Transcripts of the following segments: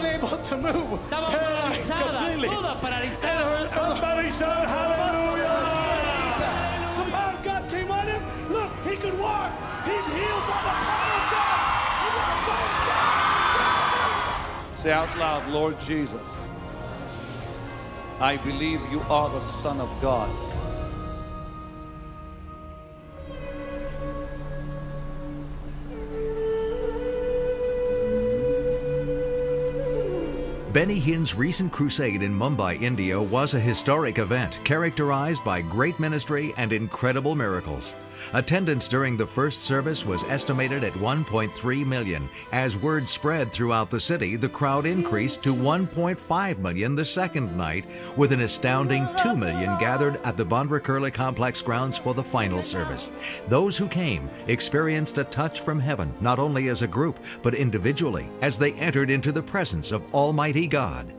unable to move. Estaba Completely. toda paralizada. Somebody shout hallelujah! The power of God came on him. Look, he could walk. He's healed by the power of God. He walks by himself. Say out loud, Lord Jesus, I believe you are the Son of God. Benny Hinn's recent crusade in Mumbai, India was a historic event characterized by great ministry and incredible miracles. Attendance during the first service was estimated at 1.3 million. As word spread throughout the city, the crowd increased to 1.5 million the second night, with an astounding 2 million gathered at the Bandra Kurla complex grounds for the final service. Those who came experienced a touch from heaven, not only as a group, but individually, as they entered into the presence of Almighty God.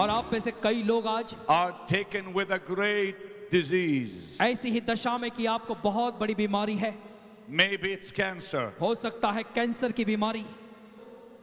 और आप में से कई लोग आज are taken with a great disease. ऐसी ही दशा में कि आपको बहुत बड़ी बीमारी है. Maybe it's cancer. हो सकता है कैंसर की बीमारी.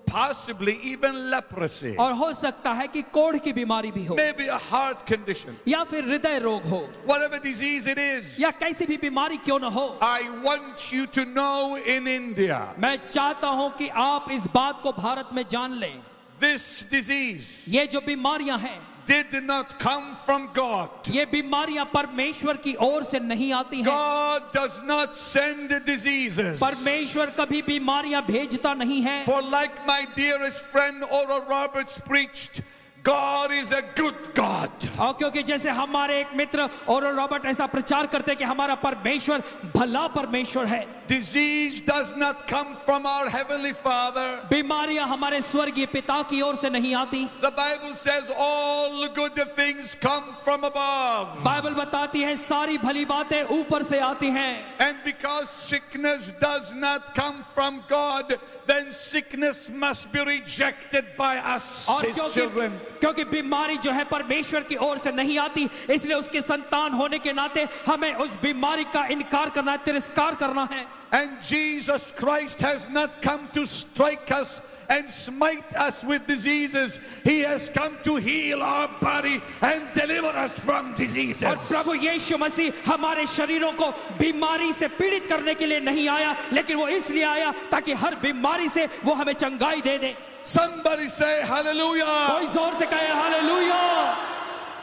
Possibly even leprosy. और हो सकता है कि कोढ़ की बीमारी भी हो. Maybe a heart condition. या फिर हृदय रोग हो. Whatever disease it is. या कैसी भी बीमारी क्यों न हो. I want you to know in India. मैं चाहता हूं कि आप इस बात को भारत में जान लें. This disease. ये जो बीमारियां हैं. Did not come from God. ये बीमारियां परमेश्वर की ओर से नहीं आती हैं. God does not send diseases. परमेश्वर कभी बीमारियां भेजता नहीं है. For like my dearest friend Oral Roberts preached, God is a good God. और क्योंकि जैसे हमारे एक मित्र ओरल रॉबर्ट ऐसा प्रचार करते हैं कि हमारा परमेश्वर भला परमेश्वर है. Disease does not come from our Heavenly Father. बीमारियां हमारे स्वर्गीय पिता की ओर से नहीं आती. The Bible says all good things come from above. Bible बताती है सारी भली बातें ऊपर से आती हैं. And because sickness does not come from God, then sickness must be rejected by us, और His children. क्योंकि बीमारी जो है परमेश्वर की ओर से नहीं आती, इसलिए उसके संतान होने के नाते हमें उस बीमारी का इनकार करना है, तिरस्कार करना है. And Jesus Christ has not come to strike us and smite us with diseases. He has come to heal our body and deliver us from diseases. और प्रभु यीशु मसीह हमारे शरीरों को बीमारी से पीड़ित करने के लिए नहीं आया, लेकिन वो इसलिए आया ताकि हर बीमारी से वो हमें चंगाई दे दे. Somebody say hallelujah. कोई जोर से कहे hallelujah.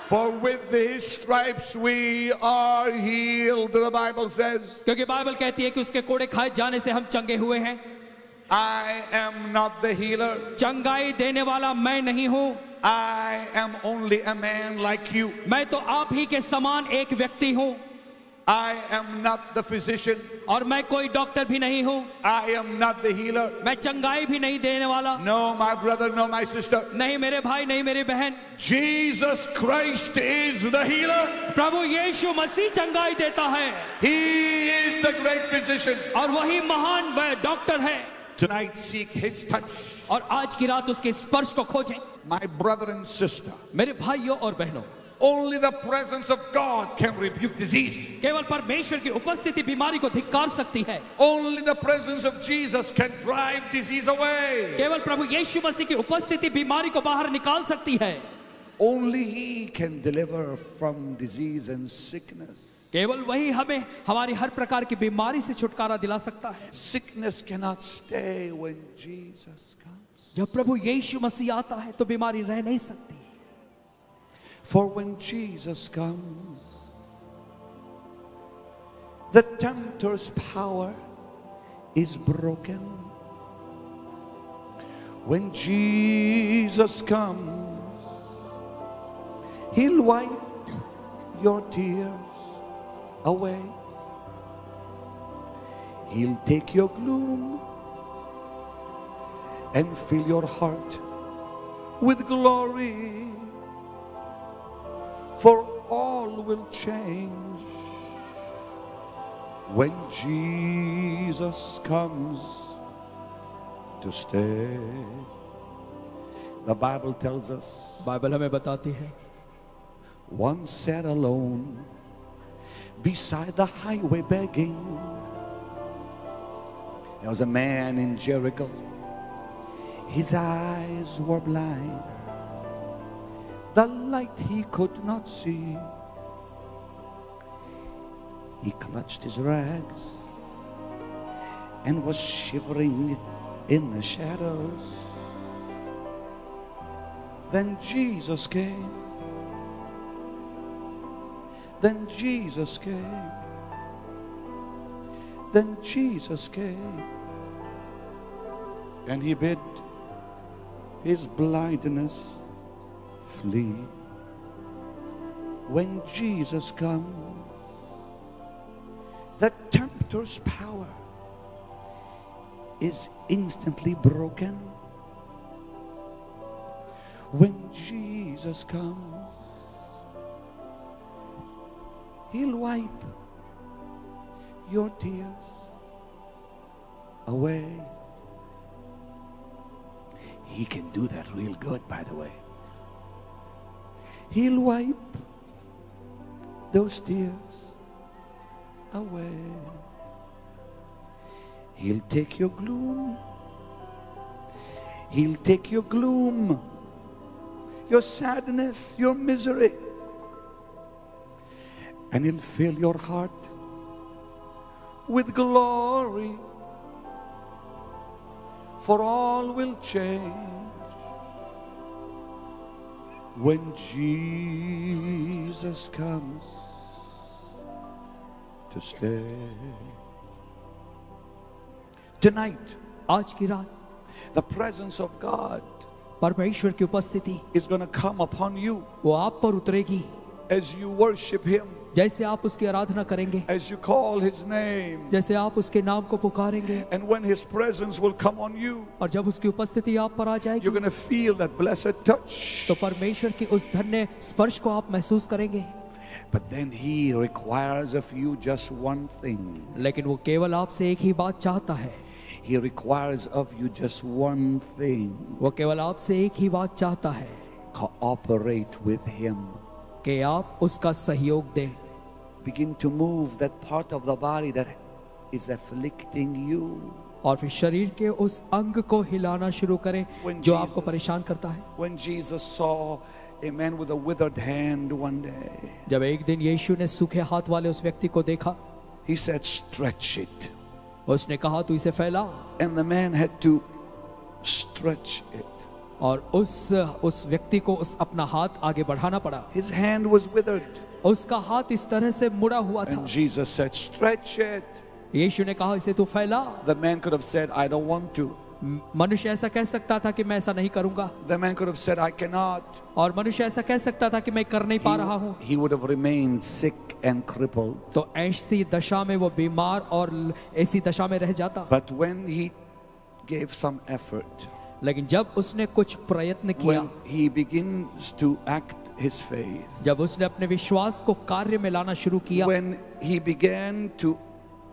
For with His stripes we are healed, the Bible says. क्योंकि बाइबल कहती है कि उसके कोड़े खाए जाने से हम चंगे हुए हैं. I am not the healer. चंगाई देने वाला मैं नहीं हूँ. I am only a man like you. मैं तो आप ही के समान एक व्यक्ति हूँ. I am not the physician. और मैं कोई डॉक्टर भी नहीं हूँ. I am not the healer. मैं चंगाई भी नहीं देने वाला. No, my brother, no, my sister. नहीं मेरे भाई, नहीं मेरी बहन. Jesus Christ is the healer. प्रभु यीशु मसीह चंगाई देता है. He is the great physician. और वही महान वह डॉक्टर है. Tonight seek His touch. और आज की रात उसके स्पर्श को खोजें. My brother and sister. मेरे भाइयों और बहनों, Only the presence of God can rebuke disease. केवल परमेश्वर की उपस्थिति बीमारी को धिक्कार सकती है. Only the presence of Jesus can drive disease away. केवल प्रभु यीशु मसीह की उपस्थिति बीमारी को बाहर निकाल सकती है. Only He can deliver from disease and sickness. केवल वही हमें हमारी हर प्रकार की बीमारी से छुटकारा दिला सकता है. Sickness cannot stay when Jesus comes. जब प्रभु यीशु मसीह आता है तो बीमारी रह नहीं सकती. For when Jesus comes, the tempter's power is broken. When Jesus comes, He'll wipe your tears away. He'll take your gloom and fill your heart with glory. For all will change when Jesus comes to stay. The Bible tells us, Bible हमें बताती है, one sat alone beside the highway begging. There was a man in Jericho. His eyes were blind. The light he could not see. He clutched his rags and was shivering in the shadows. Then Jesus came. Then Jesus came. Then Jesus came. And He bid his blindness flee. When Jesus comes, the tempter's power is instantly broken. When Jesus comes, He'll wipe your tears away. He can do that real good, by the way. He'll wipe those tears away. He'll take your gloom. He'll take your gloom, your sadness, your misery, and He'll fill your heart with glory. For all will change when Jesus comes to stay. Tonight, आज की रात the presence of God परमेश्वर की उपस्थिति is going to come upon you वो आप पर उतरेगी. as you worship Him. जैसे आप उसकी आराधना करेंगे, as you call his name, जैसे आप उसके नाम को पुकारेंगे, and when his presence will come on you, और जब उसकी उपस्थिति आप पर आ you're जाएगी, going to feel that blessed touch. तो परमेश्वर की उस धन्य स्पर्श को आप महसूस करेंगे। But then he requires of you just one thing. लेकिन वो केवल आपसे एक ही बात चाहता है। He requires of you just one thing. वो केवल आपसे एक ही बात चाहता है, Cooperate with him. कि आप उसका सहयोग दें। Begin to move that part of the body that is afflicting you. और फिर शरीर के उस अंग को हिलाना शुरू करें When जो आपको Jesus- परेशान करता है। When Jesus saw a man with a withered hand one day, जब एक दिन यीशु ने सूखे हाथ वाले उस व्यक्ति को देखा, he said, stretch it. उसने कहा तू इसे फैला, And the man had to stretch it. और उस व्यक्ति को उस अपना हाथ आगे बढ़ाना पड़ा। His hand was withered. उसका हाथ इस तरह से मुड़ा हुआ था। And Jesus said, stretch it. यीशु ने कहा इसे तू फैला। The man could have said, I don't want to. मनुष्य ऐसा कह सकता था कि मैं ऐसा नहीं करूंगा, The man could have said, I cannot. और मनुष्य ऐसा कह सकता था कि मैं कर नहीं पा रहा हूँ। He would have remained sick and crippled. तो ऐसी दशा में वो बीमार और ऐसी दशा में रह जाता। But when he gave some effort, लेकिन जब उसने कुछ प्रयत्न किया, when he begins to act his faith, जब उसने अपने विश्वास को कार्य में लाना शुरू किया, when he began to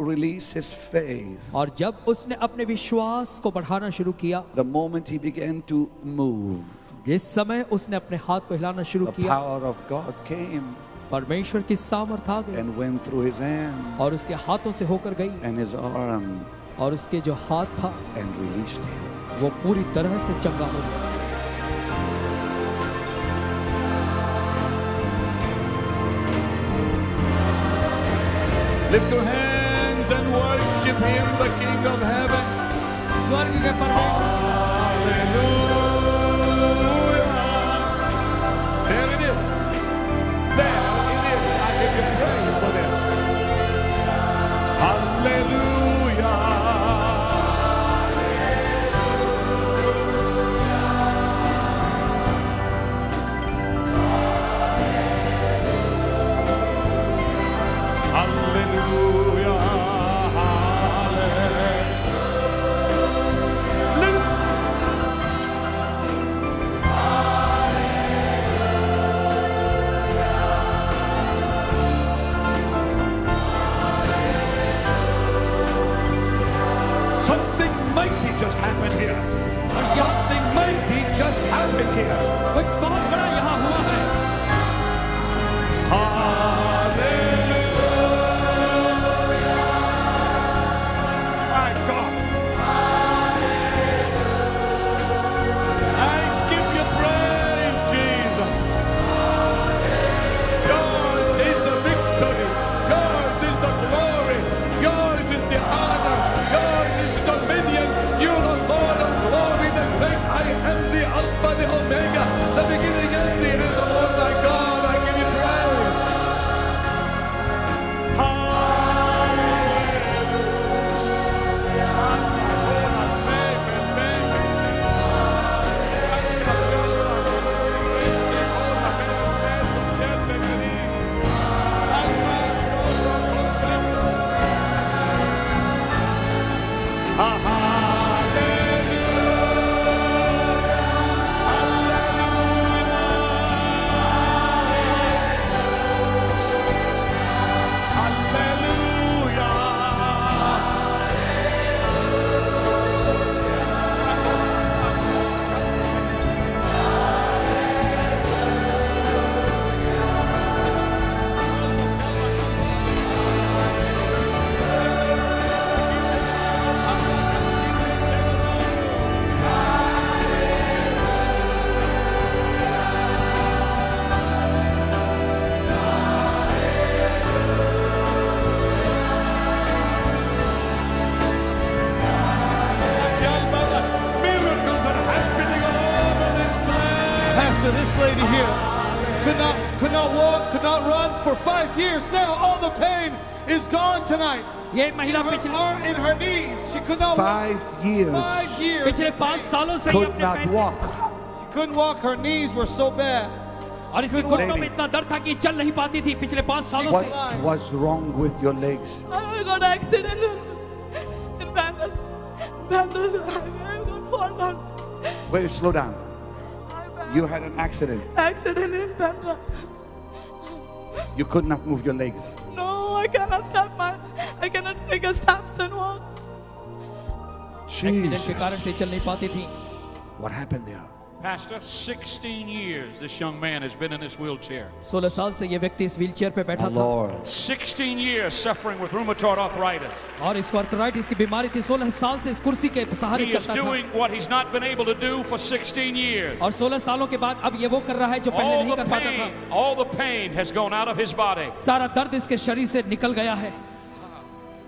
release his faith, और जब उसने अपने विश्वास को बढ़ाना शुरू किया, the moment he began to move, जिस समय उसने अपने हाथ को हिलाना शुरू the किया, power of God came परमेश्वर की सामर्थ आ गई and went through his hand और उसके हाथों से होकर गई, and his arm और उसके जो हाथ था and released him. वो पूरी तरह से चंगा हो गया। Lift your hands and worship him, the King of heaven. स्वर्ग के परमेश्वर, There it is. There it is. I give you praise for this. Hallelujah. Hallelujah. Something mighty just happened here. Something mighty just happened here. कुछ बहुत बड़ा यहाँ हुआ है। My God. I give you praise, Jesus. Yours is the victory. Yours is the glory. Yours is the honor. Yours is the dominion. You are Lord of glory, the great I am, the Alpha, the Omega, the beginning and the end. Oh my God, I give you praise. Miracles are happening all over this place. Pastor, this lady here could not walk, could not run for 5 years. Now all the pain is gone tonight. ये महिला In her knees, she could not walk. 5 years 5 years. पिछले 5 सालों से ही could अपने not पैर- walk. She couldn't walk. Her knees were so bad. और इसके घुटनों में इतना दर्द था कि चल नहीं पाती थी पिछले 5 सालों से। What was wrong with your legs? I got accident in Bandra. I got fall down. Wait, slow down. You had an accident. Accident in Bandra. You could not move your legs. No, I cannot take a steps and walk. Accident के Jesus. कारण से चल नहीं पाती थी। What happened there? Pastor, 16 years this young man has been in this wheelchair. 16 साल से ये व्यक्ति इस व्हीलचेयर पे बैठा था Lord. 16 years suffering with rheumatoid arthritis. और इसको आर्थराइटिस की बीमारी थी। 16 साल से इस कुर्सी के सहारे He is चलता था doing what he's not been able to do for 16 years. और 16 सालों के बाद अब ये वो कर रहा है जो पहले नहीं कर पाता था। All the pain has gone out of his body. सारा दर्द इसके शरीर से निकल गया है।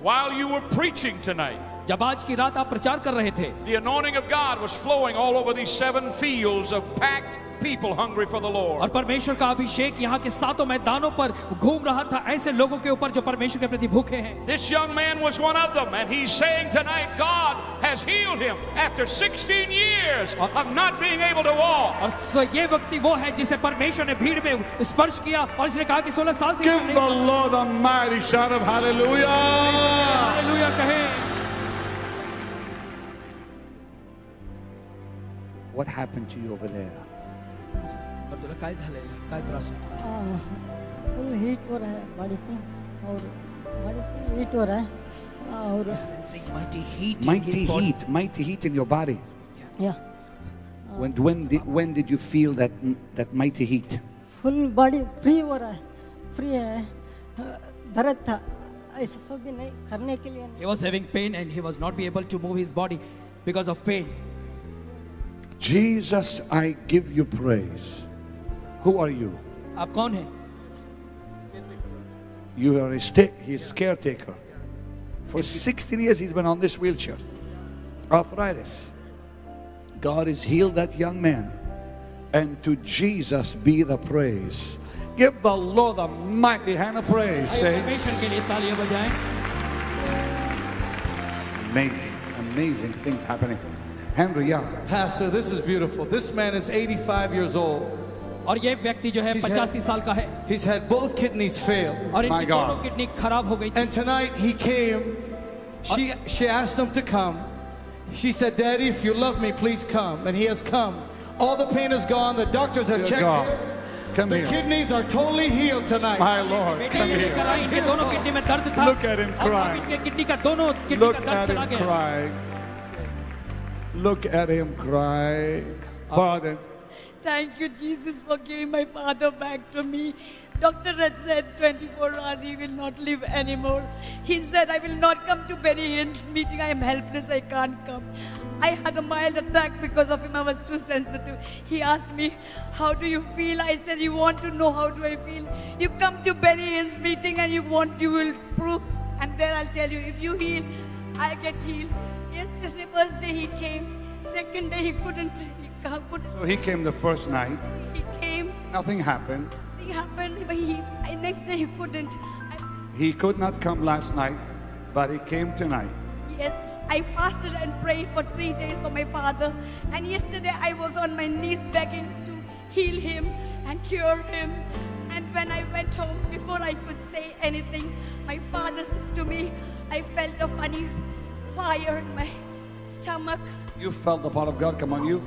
While you were preaching tonight, जब आज की रात आप प्रचार कर रहे थे, the anointing of God was flowing all over these 7 fields of packed people hungry for the और Lord. परमेश्वर का अभिषेक यहाँ के 7 मैदानों पर घूम रहा था ऐसे लोगों के ऊपर जो परमेश्वर के प्रति भूखे हैं। This young man was one of them, and he's saying tonight God has healed him after 16 years of not being able to walk. और ये व्यक्ति वो है जिसे परमेश्वर ने भीड़ में स्पर्श किया और इसने कहा कि 16 साल से Give the Lord a mighty shout of hallelujah. Hallelujah कहें। What happened to you over there? Abdullah काय झाले? काय त्रास होतो? फुल हीट हो रहा है बॉडी पे और बॉडी फुल हीट हो रहा है और Mighty heat in your body. या When did you feel that mighty heat? Full body free हो रहा है, फ्री है, दर्द था ऐसा सब भी नहीं करने के लिए। He was having pain and he was not be able to move his body because of pain. Jesus, I give you praise. Who are you? आप कौन हैं? You are his caretaker. For 16 years he's been on this wheelchair. Arthritis. God has healed that young man. And to Jesus be the praise. Give the Lord a mighty hand of praise. परमेश्वर के लिए तालियां बजाएं। Amazing things happening. Henry, yeah. Pastor, this is beautiful. This man is 85 years old. और ये व्यक्ति जो है He's 85 साल का है He's had both kidneys fail. और My इनकी God. दोनों किडनी खराब हो गई थी। And tonight he came. She asked him to come. She said, Daddy, if you love me, please come. And he has come. All the pain is gone. The doctors have Dear checked God, it. come The here. kidneys are totally healed tonight. My Lord, बेटी come ने here. कराई, इनके दोनों kidney में दर्द था Look at him और अब cry. इनके किडनी का दोनों किडनी Look का दर्द at चला him गया। cry. Look at him cry. Pardon. Thank you, Jesus, for giving my father back to me. Doctor had said 24 hours he will not live anymore. He said, I will not come to Benny Hinn's meeting. I am helpless. I can't come. I had a mild attack because of him. I was too sensitive. He asked me, how do you feel? I said, you want to know how do I feel? You come to Benny Hinn's meeting and you will prove. And there I'll tell you, if you heal, I'll get healed. Yes, this is the first day he came. Second day he couldn't. So he came the first night. He came. Nothing happened. It happened, but next day he couldn't. He could not come last night, but he came tonight. Yes, I fasted and prayed for 3 days for my father. And yesterday I was on my knees begging to heal him and cure him. And when I went home, before I could say anything, my father said to me, I felt a funny fire in my stomach. You felt the power of God come on you.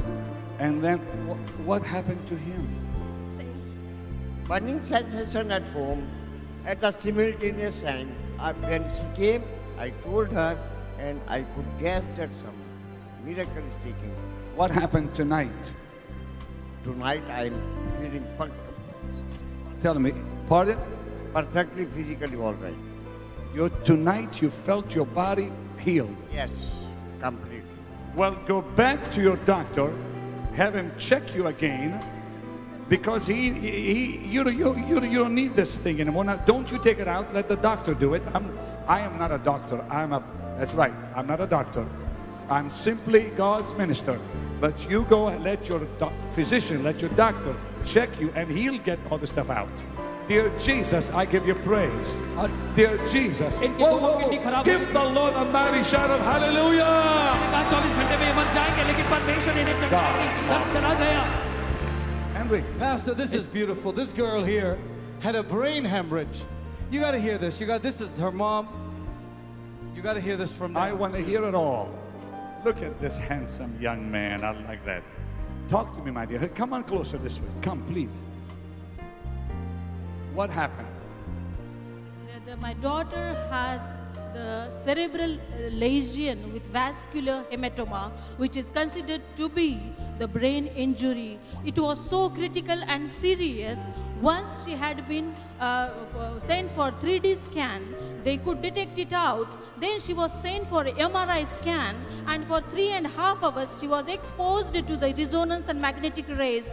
And then what happened to him? Burning sensation at home at the simultaneous time. When she came, I told her and I could guess that some miracle is taking. What happened tonight? Tonight I am feeling Tell me, pardon? perfectly physically all right. Tonight you felt your body healed. Yes, completely. Well, go back to your doctor, have him check you again, because you don't need this thing anymore. Now, don't you take it out. Let the doctor do it. I am not a doctor. That's right. I'm not a doctor. I'm simply God's minister. But you go and let your physician, let your doctor check you, and he'll get all the stuff out. Dear Jesus, I give you praise. Dear Jesus, give the Lord a mighty shout of hallelujah. Henry. Pastor, this is beautiful. This girl here had a brain hemorrhage. You got to hear this. This is her mom. You got to hear this from them. I want to hear it all. Look at this handsome young man. I like that. Talk to me, my dear. Come on closer this way. Come, please. What happened? My daughter has the cerebral lesion with vascular hematoma, which is considered to be the brain injury. It was so critical and serious. Once she had been sent for 3D scan, they could detect it out. Then she was sent for MRI scan, and for 3.5 hours she was exposed to the resonance and magnetic rays.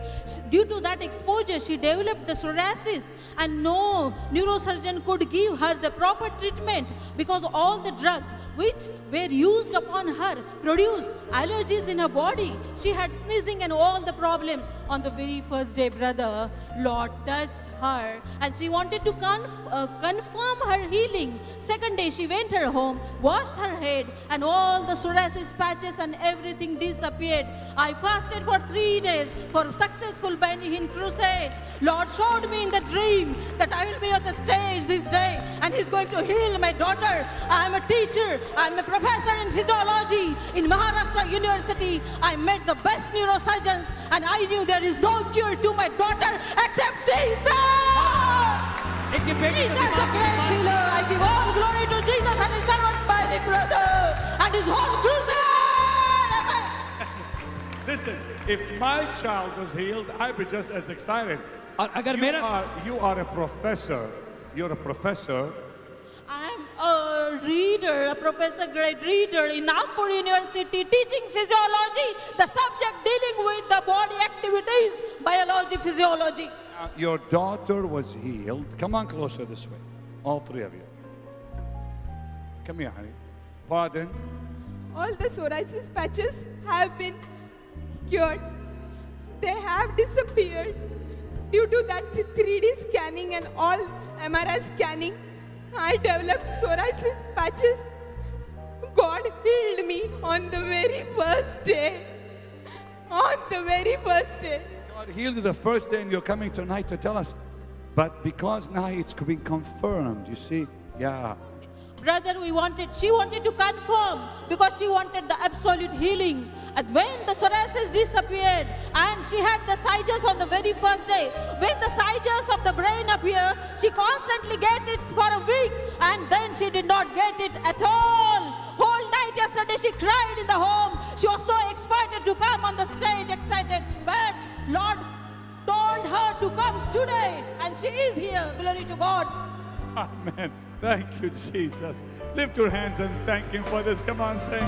Due to that exposure, she developed the psoriasis, and no neurosurgeon could give her the proper treatment because all the drugs which were used upon her produced allergies in her body. She had sneezing and all the problems. On the very first day, brother, Lord touched her and she wanted to confirm her healing. Second day, she went her home, washed her head, and all the psoriasis patches and everything disappeared. I fasted for 3 days for successful Benny Hinn crusade. Lord showed me in the dream that I will be on the stage this day and He's going to heal my daughter. I am a teacher. I am a professor in physiology in Maharashtra University. I met the best neurosurgeons and I knew there is no cure to my daughter except Jesus. Jesus, the great healer. I give all glory to Jesus and His servant by the brother and His whole crusade. Listen, if my child was healed, I'd be just as excited. You are a professor. You're a professor. I'm a reader, a professor grade reader in Nagpur University teaching physiology, the subject dealing with the body activities, biology, physiology. Your daughter was healed. Come on closer this way. All three of you. Come here, honey. Pardon? All the psoriasis patches have been cured. They have disappeared. Due to that 3D scanning and all MRI scanning, I developed psoriasis patches. God healed me on the very first day. On the very first day. God healed you the first day and you're coming tonight to tell us. But because now it's been confirmed, you see, yeah. Brother, she wanted to confirm because she wanted the absolute healing. And when the psoriasis disappeared and she had the seizures on the very first day, when the seizures of the brain appear, she constantly get it for a week and then she did not get it at all. Whole night yesterday she cried in the home. She was so excited to come on the stage, excited. But Lord told her to come today and she is here. Glory to God. Amen. Thank you, Jesus. Lift your hands and thank Him for this. Come on, saints.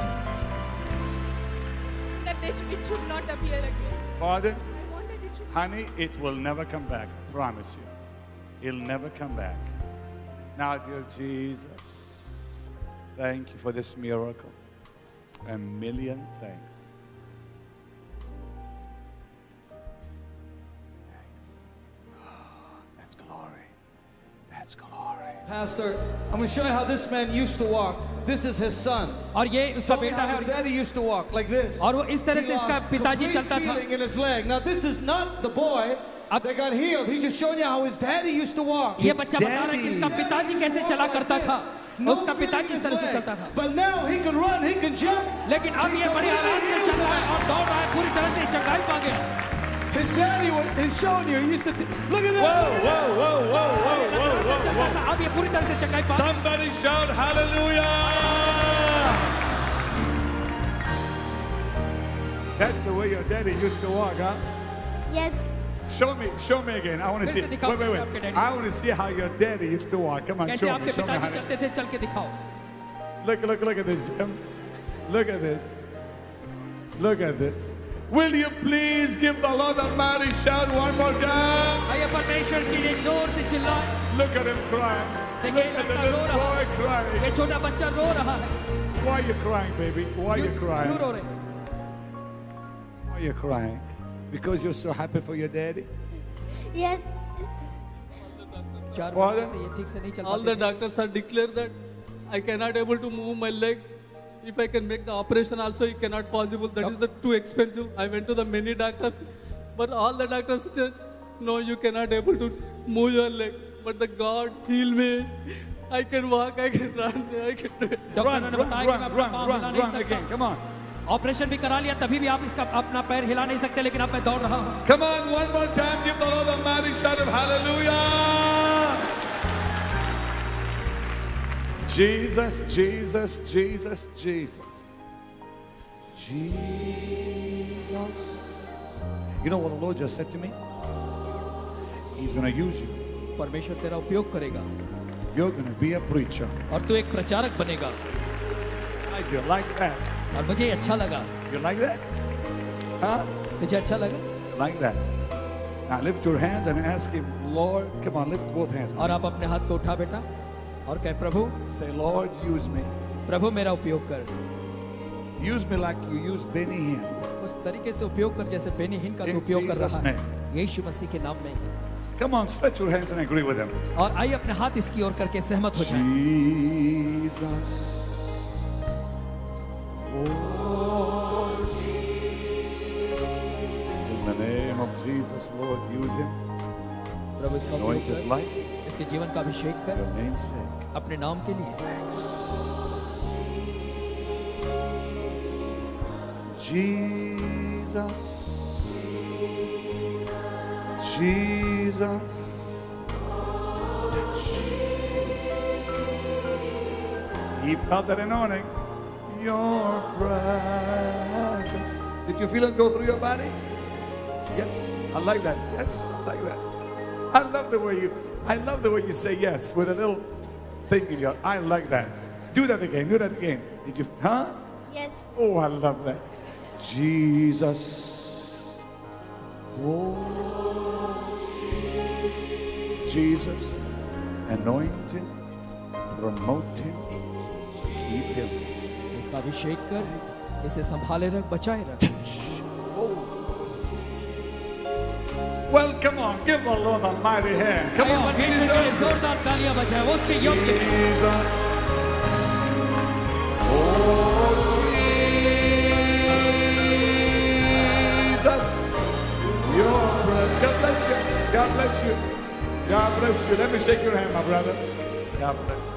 That it should not appear again. Pardon? I wanted it should. Honey, it will never come back. I promise you. It'll never come back. Now, dear Jesus, thank you for this miracle. A million thanks. That's glory. That's glory. Pastor, I'm going to show you how this man used to walk. This is his son. और ये उसका बेटा है. His daddy used to walk like this. और वो इस तरह से इसका पिताजी चलता था. Feeling in his leg. Now this is not the boy that got healed. He's just showing you how his daddy used to walk. ये बच्चा बता रहा है कि इसका पिताजी कैसे चला करता था. उसका पिताजी इस तरह से चलता था. But now he can run, he can jump. लेकिन अब ये बड़ी आराम से चल रहा है और दौड़ रहा है पूरी तरह से चंगाई पा गया. His daddy is showing you. He used to look at that. Whoa. Somebody shout hallelujah. That's the way your daddy used to walk, huh? Yes. Show me again. I want to see. Wait. I want to see how your daddy used to walk. Come on, show me. Look at this, Jim. Look at this. Look at this. Will you please give the Lord a mighty shout one more time? Look at him crying. Look at the little boy crying. Why are you crying, baby? Why are you crying? Why are you crying? Because you're so happy for your daddy? Yes. All the doctors are declared that I cannot able to move my leg. If I can make the operation also, it cannot possible. That is the too expensive. I went to the many doctors. But all the doctors said, no, you cannot able to move your leg. But the God heal me. I can walk, I can run, I can do it. Run again. Come on. Operation भी करा लिया तभी भी आप इसका अपना पैर हिला नहीं सकते, लेकिन अब मैं दौड़ रहा हूँ. Come on, one more time, give the Lord a mighty shout of hallelujah. Jesus, Jesus, Jesus, Jesus. Jesus. You know what the Lord just said to me? He's going to use you. परमेश्वर तेरा उपयोग करेगा. You're going to be a preacher. और तू एक प्रचारक बनेगा. I feel like that. और मुझे अच्छा लगा. You like that? Huh? तुझे अच्छा लगा? Like that. Now lift your hands and ask him, Lord, come on, lift both hands. और आप अपने हाथ को उठा बेटा और कह प्रभु. Say, Lord, use me. प्रभु मेरा उपयोग कर. Use me like you used Benny Hinn. उस तरीके से उपयोग कर जैसे बेनी हिन का तू उपयोग कर रहा है. यीशु मसीह के नाम में. Come on, stretch your hands and agree with him. और आइए अपने हाथ इसकी ओर करके सहमत हो जाएं. Jesus. Oh, in the name of Jesus, Lord, use him. प्रभु इसका Anoint उपयोग his कर. life. इसके जीवन का अभिषेक कर. Your name's sake. अपने नाम के लिए. Jesus. Jesus. He felt that anointing. Your presence. Did you feel it go through your body? Yes, I like that. Yes, I like that. I love the way you say yes with a little thing in your. I like that. Do that again. Do that again. Did you? Huh? Yes. Oh, I love that. Jesus. Oh, Jesus. Anoint him. Promote him. Keep him. इसका अभिषेक कर. इसे संभाले रख, बचाए रख. Well, come on, give the Lord a mighty hand. Come on, जोरदार तालियां बजाएं. वो उसके योग्य है. Jesus. Oh, Jesus. Your breath. God bless you. God bless you. God bless you. Let me shake your hand, my brother. God bless you.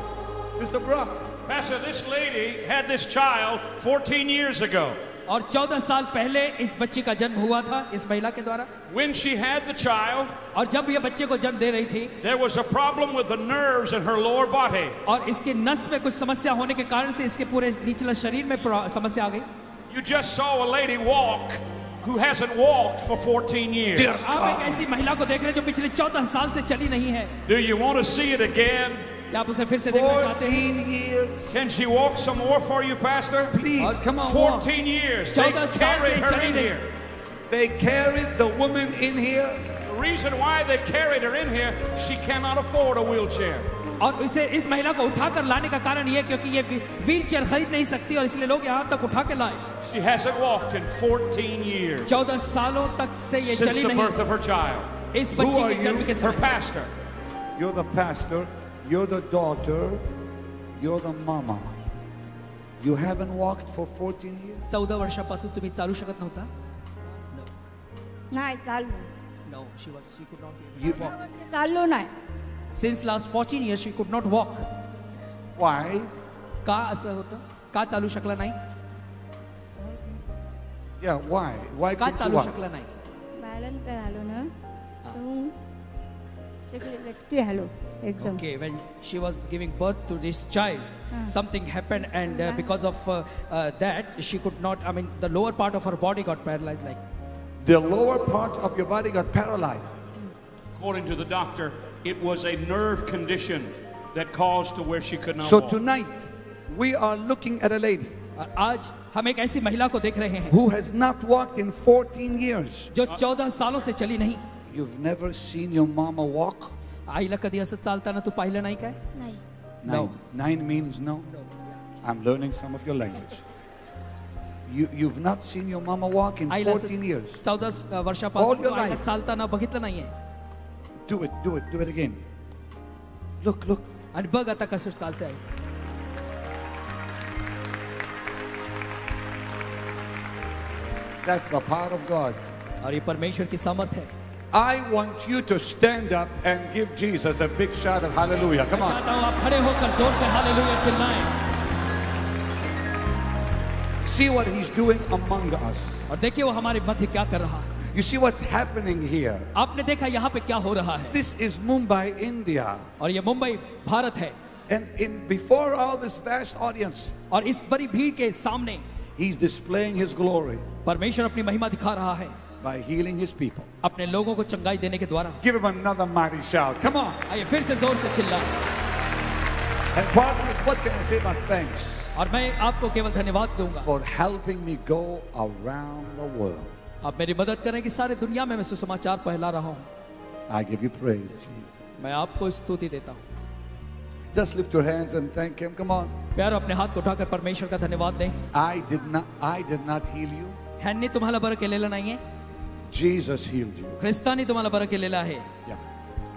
Mr. Brock. Pastor, this lady had this child 14 years ago. और 14 साल पहले इस बच्चे का जन्म हुआ था इस महिला के द्वारा. When she had the child, और जब ये बच्चे को जन्म दे रही थी, there was a problem with the nerves in her lower body. और इसके नस में कुछ समस्या होने के कारण से इसके पूरे निचले शरीर में समस्या आ गई. You just saw a lady walk who hasn't walked for 14 years. आप एक ऐसी महिला को देख रहे हैं जो पिछले 14 साल से चली नहीं है. Do you want to see it again? क्या आप उसे फिर से देखना चाहते हैं? Can she walk some more for you, Pastor? Please, come on. 14 years. They carried her in here. They carried the woman in here. The reason why they carried her in here, she cannot afford a wheelchair. और इसे इस महिला को उठाकर लाने का कारण ये क्योंकि ये व्हील चेयर खरीद नहीं सकती और इसलिए लोग यहाँ तक उठा के लाए. She hasn't walked in 14 years. 14 सालों तक से ये चली नहीं. Since the birth of her child. इस बच्ची के जन्म के Her pastor. You're the pastor. You're the daughter. You're the mama. You haven't walked for 14 years. 14 वर्षापासून तुम्ही चालू शकत नव्हता? नाही चालू. No, she could not be able to walk. चाललो नाही. Since last 14 years she could not walk. Why? का असं होतं? का चालू शकला नाही? Yeah, why? Why का couldn't you चालू walk? शकला नाही? बॅलन्स झालो ना. व्यक्ती हॅलो एकदम. Okay, when she was giving birth to this child, something happened, and because of that, she could not. I mean, the lower part of her body got paralyzed. Like the lower part of your body got paralyzed. According to the doctor, it was a nerve condition that caused to where she could not So walk. tonight, we are looking at a lady. आज हम एक ऐसी महिला को देख रहे हैं who has not walked in 14 years. जो 14 सालों से चली नहीं. You've never seen your mama walk? आईला कधी असं चालताना तू पाहिलं नाही काय? नाही. No. 9 means no. I'm learning some of your language. You've not seen your mama walk in 14 years. 14 वर्षापासून All your आईला life. चालताना बघितलं नाहीये. Do it again. Look. आणि बघ आता कसं चालतंय. That's the power of God. और ये परमेश्वर की सामर्थ है। I want you to stand up and give Jesus a big shout of hallelujah. Come मैं on. चाहता हूँ आप खड़े होकर जोर से hallelujah चिल्लाएं। See what he's doing among us. और देखिए वो हमारे मध्य क्या कर रहा है। You see what's happening here. आपने देखा यहाँ पे क्या हो रहा है। This is Mumbai, India. और ये मुंबई भारत है। And before all this vast audience, और इस बड़ी भीड़ के सामने he's displaying his glory परमेश्वर अपनी महिमा दिखा रहा है by healing his people. अपने लोगों को चंगाई देने के द्वारा। Give him another mighty shout. Come on. आइए फिर से जोर से चिल्लाएं। And partners, what can I say but thanks और मैं आपको केवल धन्यवाद दूंगा for helping me go around the world. आप मेरी मदद करें कि सारे दुनिया में मैं सुसमाचार फैला रहा हूँ। I give you praise, Jesus. मैं आपको स्तुति देता हूँ। Just lift your hands and thank him. Come on. प्यार अपने हाथ को उठाकर परमेश्वर का धन्यवाद दें। I did not heal you. ह्यांनी तुम्हाला बरं केलेलं नाहीये। Jesus healed you. ख्रिस्तानी तुम्हाला बरं केलेलं आहे। Yeah.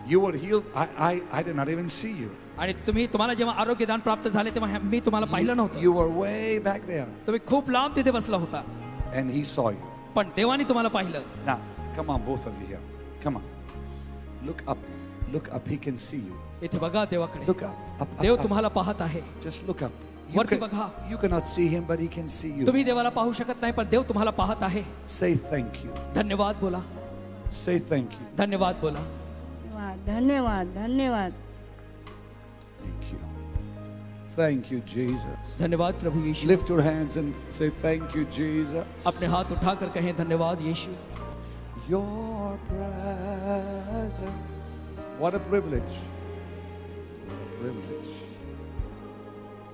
You were healed. I did not even see you. आणि तुम्हाला जेव्हा आरोग्यदान प्राप्त झाले तेव्हा मी तुम्हाला पाहिलं नव्हतं। You were way back there. तुम्ही खूप लांब तिथे बसला होता। And he saw you. पण देवाने तुम्हाला पाहिलं। Now, come on, both of you here. Come on. Look up. Look up. He can see you. इथे बघा देवाकडे। Look up. देव तुम्हाला पाहत आहे। Just look up. वरती बघा। You cannot see him, but he can see you. तुम्ही देवाला पाहू शकत नाही पण देव तुम्हाला पाहत आहे। Say thank you. धन्यवाद बोला। Say thank you. धन्यवाद बोला। धन्यवाद धन्यवाद। Thank you. Thank you, Jesus. धन्यवाद प्रभु यीशु। Lift your hands and say thank you, Jesus. अपने हाथ उठाकर कहें धन्यवाद यीशु। Your presence. What a privilege. What a privilege.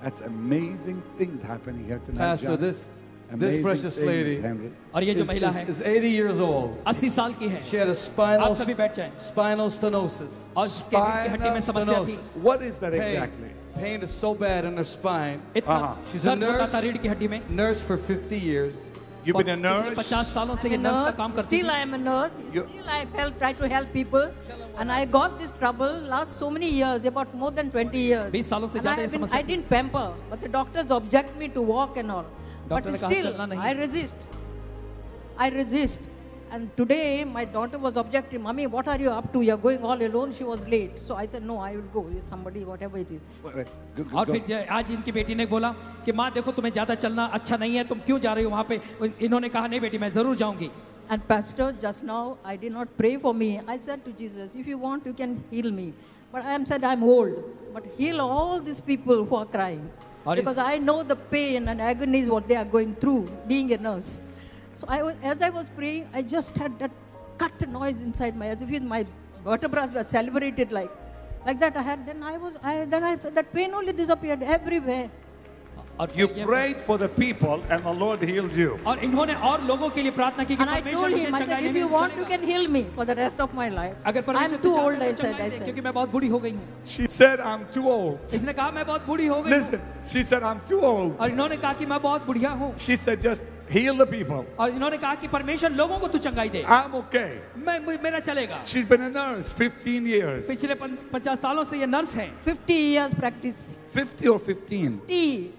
That's amazing things happening here tonight. Pastor, John. this Amazing precious things, lady Henry. और ये जो महिला है is 80 years old. 80 साल की है। She had a आप सभी बैठ जाएं। spinal stenosis. और इसके रीढ़ की हड्डी में समस्या थी। What is that exactly? Pain is so bad in her spine. She's a दर्द होता nurse. था रीढ़ की हड्डी में। Nurse for 50 years. You've been a nurse. 50 सालों से ये नर्स का काम करती Still I am a nurse. Still I try to help people. And I got this trouble last so many years, about more than 20 years. 20 सालों से ज़्यादा ये समस्या I didn't pamper, but the doctors object me to walk and all. But doctor ने कहा still, चलना नहीं। I resist. I resist. And today my daughter was objecting, Mommy, what are you up to? You're going all alone. She was late. So I said, no, I will go with somebody, whatever it is. और फिर आज इनकी बेटी ने बोला कि माँ देखो तुम्हें ज्यादा चलना अच्छा नहीं है, तुम क्यों जा रही हो वहाँ पे? इन्होंने कहा नहीं बेटी मैं जरूर जाऊंगी। And Pastor, just now I did not pray for me. I said to Jesus, if you want, you can heal me. But I am said I'm old. But heal all these people who are crying. Because I know the pain and agonies what they are going through being a nurse. So as I was praying, I just had that cut noise inside my, as if my vertebrae were celebrated like that. I had. Then that pain only disappeared everywhere. You prayed for the people, and the Lord healed you. और इन्होंने और लोगों के लिए प्रार्थना की कि And I told him, I said, if you want, you can heal me for the rest of my life. I'm too old, I said. क्योंकि मैं बहुत बूढ़ी हो गई हूँ। She said, I'm too old. इसने कहा मैं बहुत बूढ़ी हो गई। Listen, she said, I'm too old. और इन्होंने कहा कि मैं बहुत बुढ़िया हूँ। She said, just heal the people. और इन्होंने कहा कि परमेश्वर लोगों को तू चंगाई दे। I'm okay. मेरा चलेगा। She's been a nurse 15 years. पिछले 50 सालों से ये नर्स है। 50 years practice. 50 or 15? 50.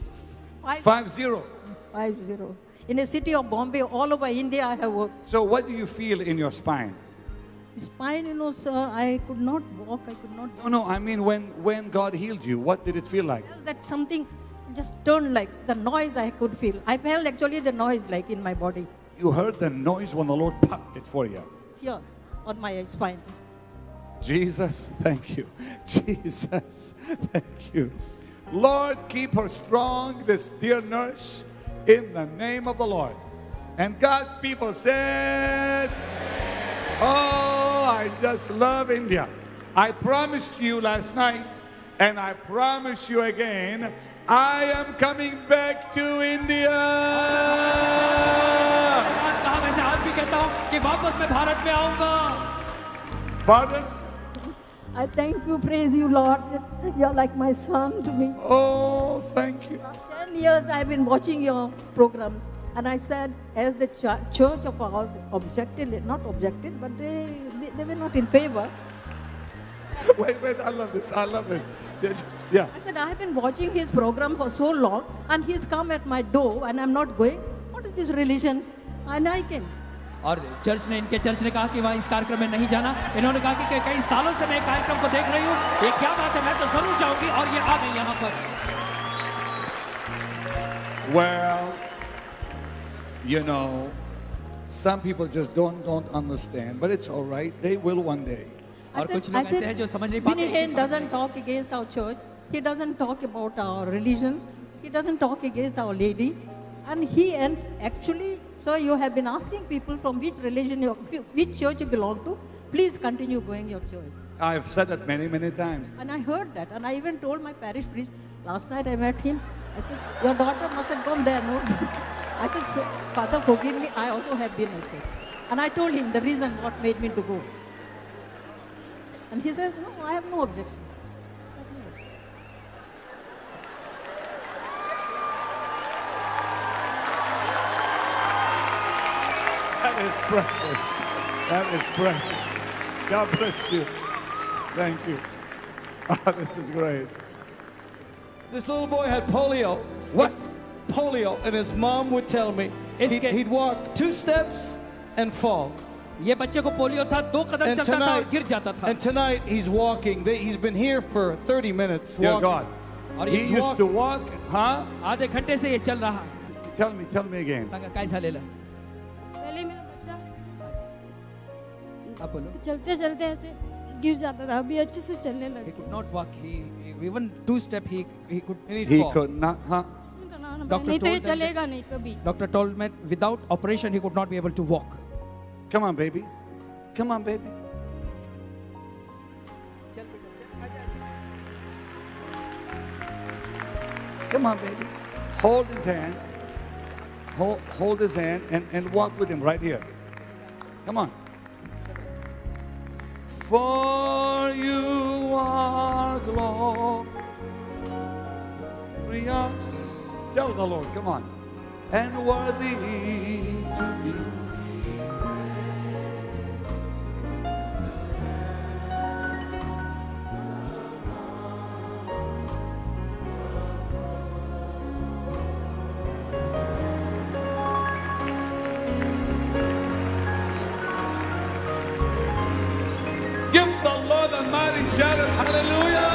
In a city of Bombay, all over India, I have worked. So what do you feel in your spine? Spine, sir, I could not walk. I could not. No, I mean when God healed you, what did it feel like? That something just turned like the noise I could feel. I felt actually the noise like in my body. You heard the noise when the Lord popped it for you. Here, on my spine. Jesus, thank you. Jesus, thank you. Lord, keep her strong, this dear nurse, in the name of the Lord. And God's people said, oh, I just love India. I promised you last night, and I promise you again, I am coming back to India. Pardon? I thank you, praise you, Lord. You're like my son to me. Oh, thank you. 10 years I've been watching your programs. And I said, as the church of ours objected, not objected, but they were not in favor. Wait, I love this. Yeah. I said, I've been watching his program for so long, and he's come at my door, and I'm not going. What is this religion? And I came. और church ने इनके church ने कहा कि वहाँ इस कार्यक्रम में नहीं जाना। इन्होंने कहा कि कई सालों से मैं कार्यक्रम को देख रही हूँ, ये क्या बात है, मैं तो जरूर जाऊंगी, और ये आ गई यहाँ पर। Well, you know, some people just don't understand, but it's all right. They will one day. और कुछ लोग ऐसे हैं जो समझ नहीं पाते। Benny Hinn doesn't talk against our church. He doesn't talk about our religion. He doesn't talk against our lady. And he ends actually, sir, you have been asking people from which religion, which church you belong to. Please continue going your church. I've said that many times. And I heard that. And I even told my parish priest, last night I met him. I said, your daughter must have gone there, no? I said, so, Father, forgive me. I also have been, I said. And I told him the reason what made me to go. And he says, no, I have no objection. That is precious. That is precious. God bless you. Thank you. Oh, this is great. This little boy had polio. What? Polio. And his mom would tell me he'd walk 2 steps and fall. ये बच्चे को polio था, 2 कदम चलता था और गिर जाता था। And tonight he's walking. He's been here for 30 minutes Dear walking. God. He used to walk, huh? आधे घंटे से ये चल रहा है। Tell me again. संगा काय झालेलं? पहले मेरा बच्चा आप बोलो। चलते चलते ऐसे गिर जाता था, अभी अच्छे से चलने लगा। He could not walk. He even 2 step he could. He could not, huh? नहीं तो ये चलेगा नहीं कभी। Doctor told me without operation he could not be able to walk. Come on, baby. Come on, baby. Come on, baby. Hold his hand. Hold his hand and walk with him right here. Come on. For you are glorious. Tell the Lord, come on. And worthy to be. Give the Lord a mighty shout of hallelujah.